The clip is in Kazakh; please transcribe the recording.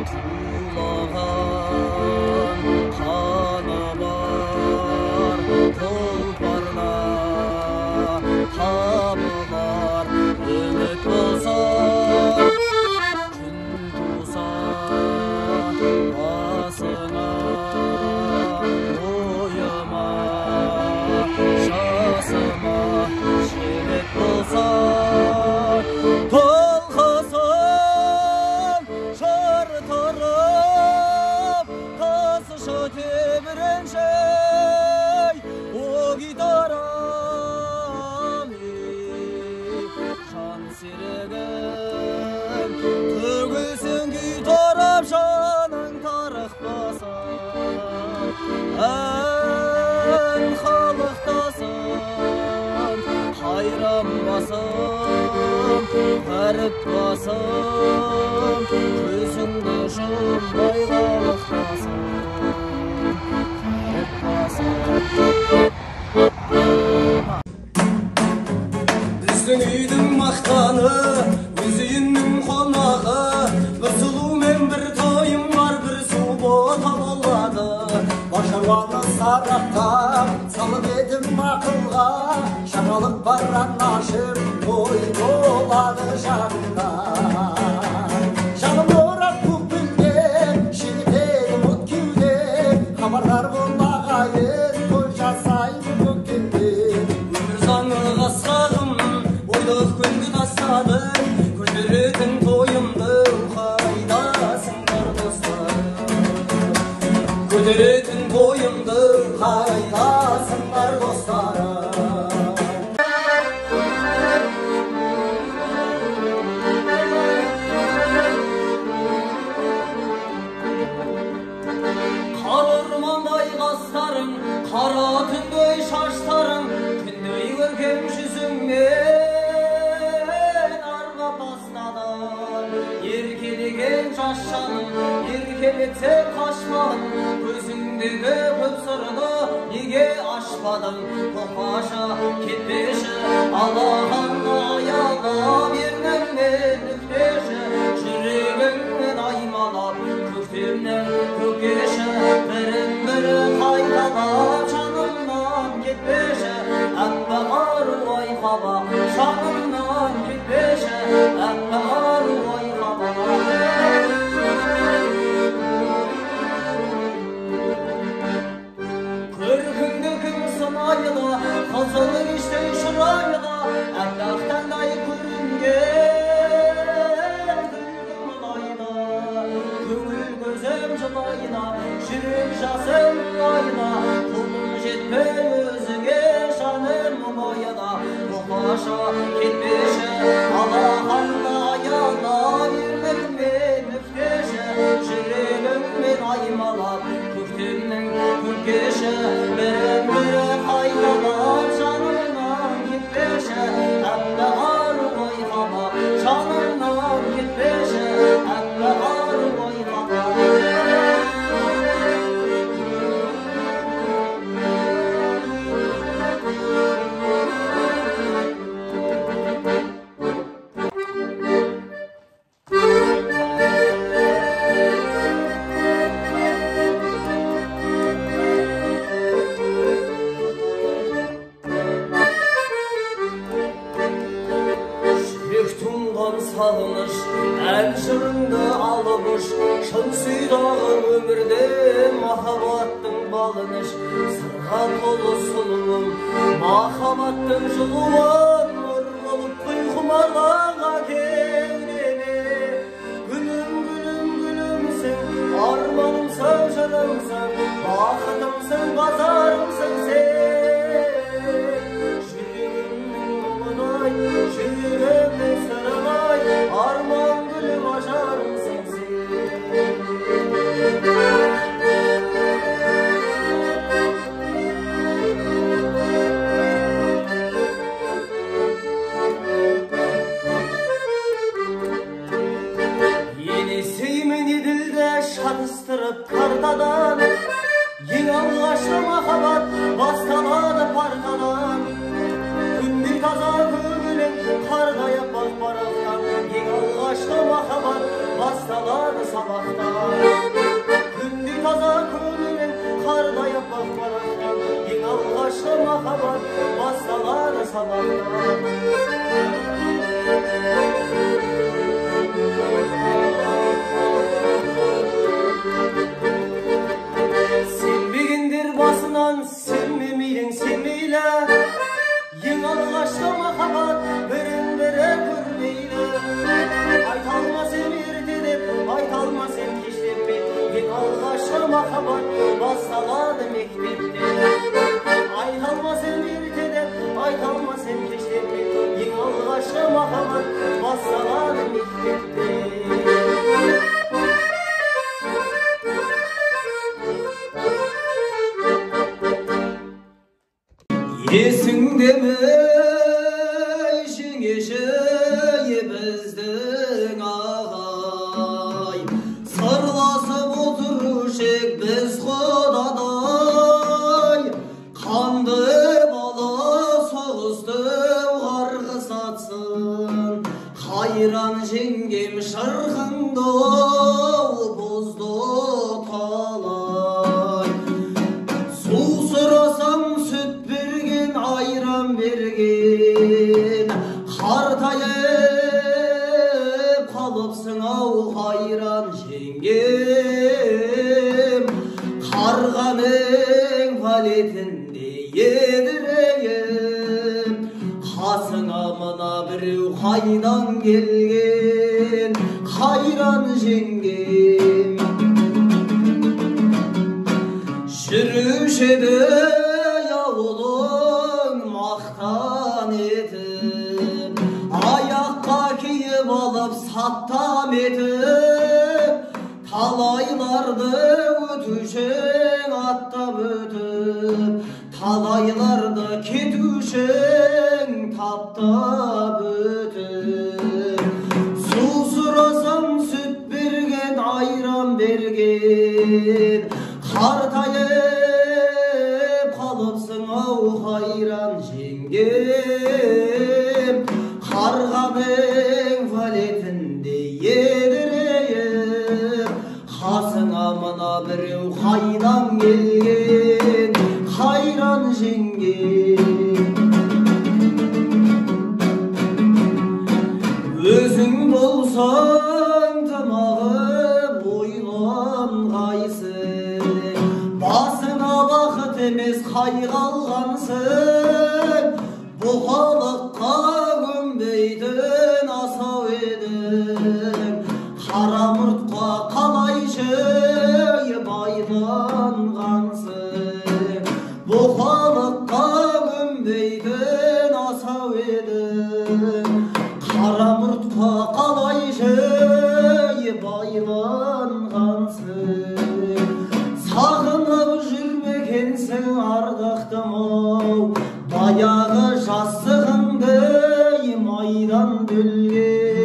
Тулаған қаны бар тұлпарда табылар үміт болса күн туса басыңа ойыма жасыма жібек болса төгілсін күй тарап жаның тарықпаса ән халықтасын қайранбасым әріпбасым көзіңді жұмбай қалықтасын біздің үйдің мақтаны өз үйінің қонағы бір сұлу мен бір тойым бар бір суббота болады бар шаруаны сарапқа салып едім ақылға жаңалық бар анашыр ой болады жанымда жаным орап көкпілге шегітеді мұт кеуде хабардар бол ағайын той жасайды көктемде өмір заңы қасқағым ойлық көлді тастадым көтеретін тойымды қайдасыңдар достарым көтеретін тойымды қайдасыңдар достарым қарормандай қастарың қара түндей шаштарың күндей көркем жүзіңмен арға бастадың еркелеген жас жаным еркелетсе қашпадың көзіңдегі көп сырды неге ашпадың қопаша кетпеші аллахыңды аялап ерніңмен үптеші жүрегіңмен аймалап көктемнен көкеші бірін бірі қайталап жанымнан кетпеші әппақ ару айқабақ жанымнан кетпеші әппақ ару айқабақ көркіңді кім сынайды қызыл кештей шырайлы әппақ таңдай көрінген мұнайды көңіл көзім жылайды жүрек жасым айна қолым жетпей өзіңе жаным мұңайына мұқаша кетпеші алақанды аялап ерніңмен үптеші жүрегіңмен аймалап көктемнің көкеші бірін бірі қайталап жанымнан кетпеші әппақ ару айқабақ жанымнан кетпеші әппақ ару айқабақ сағыныш ән жырыңды алып ұш шын сүйдағын өмірде махаббаттың балыныш сырға толы сұлуым махаббаттың жылуын нұр қылып құй құмарланға кеудеме гүлім гүлім гүлімсің арманымсың жырымсың бақытымсың базарымсың сен жүрегімнің мұңын жүрегімнің сырын арман гүлім ажарым сенсің елесеймін еділді шатыстырып картадан ең алғашқы махаббат басталады парқадан күндей таза көңілің қардай аппақ парақтан ең алғашқы махаббат басталады сабақтан алғашқы махаббат басталады сабақтан. Сенбегендер басынан сенмемейдің сенмейлі, ең алғашқы махаббат бірін-бірі көрмейлі. Айта алмасам ерте деп, айта алмасам кеш деп мен, ең алғашқы махаббат басталады мектепте. Айта алмасам ерте деп, айта алмасам кеш деп мен, ең алғашқы махаббат басталады мектепте. Есіңде ме жеңеше біздің ағай, сырласып отырушы ек біз құдадай, қанды бала соғысты қарғыс атсын, қайран жеңгем шырқыңды бұзды талай. Су сұрасам сүт берген, айран берген, қартайып қалыпсың ау қайран жеңгем. Қарғаның валетінде едірейім, қасыңа мына біреу қайдан келген, қайран жеңгем. Жүруші еді ауылың мақтан етіп, аяққа киіп алып саттам етіп, талайларды өтушің аттап өтіп, талайларды кетушің таптап өтіп. Су сұрасам сүт берген, айран берген, қартайып қалыпсың ау қайран жеңгем. Қарғаның валетінде едірейіп, қасыңа мына біреу қайдан келген, қайран жеңгем. Өзің болсаң тымағы бойланғайсың, басыңа бақыт емес қайғы алғансың, бұқалыққа көнбейтін асау едің, қара мұртқа қалайшы байланғансың, бұқалыққа көнбейтін асау едің, қара мұртқа қалайшы байланғансың. Сағынып жүрмекенсің ардақтым-ау, баяғы жастығыңды майдан бөлген.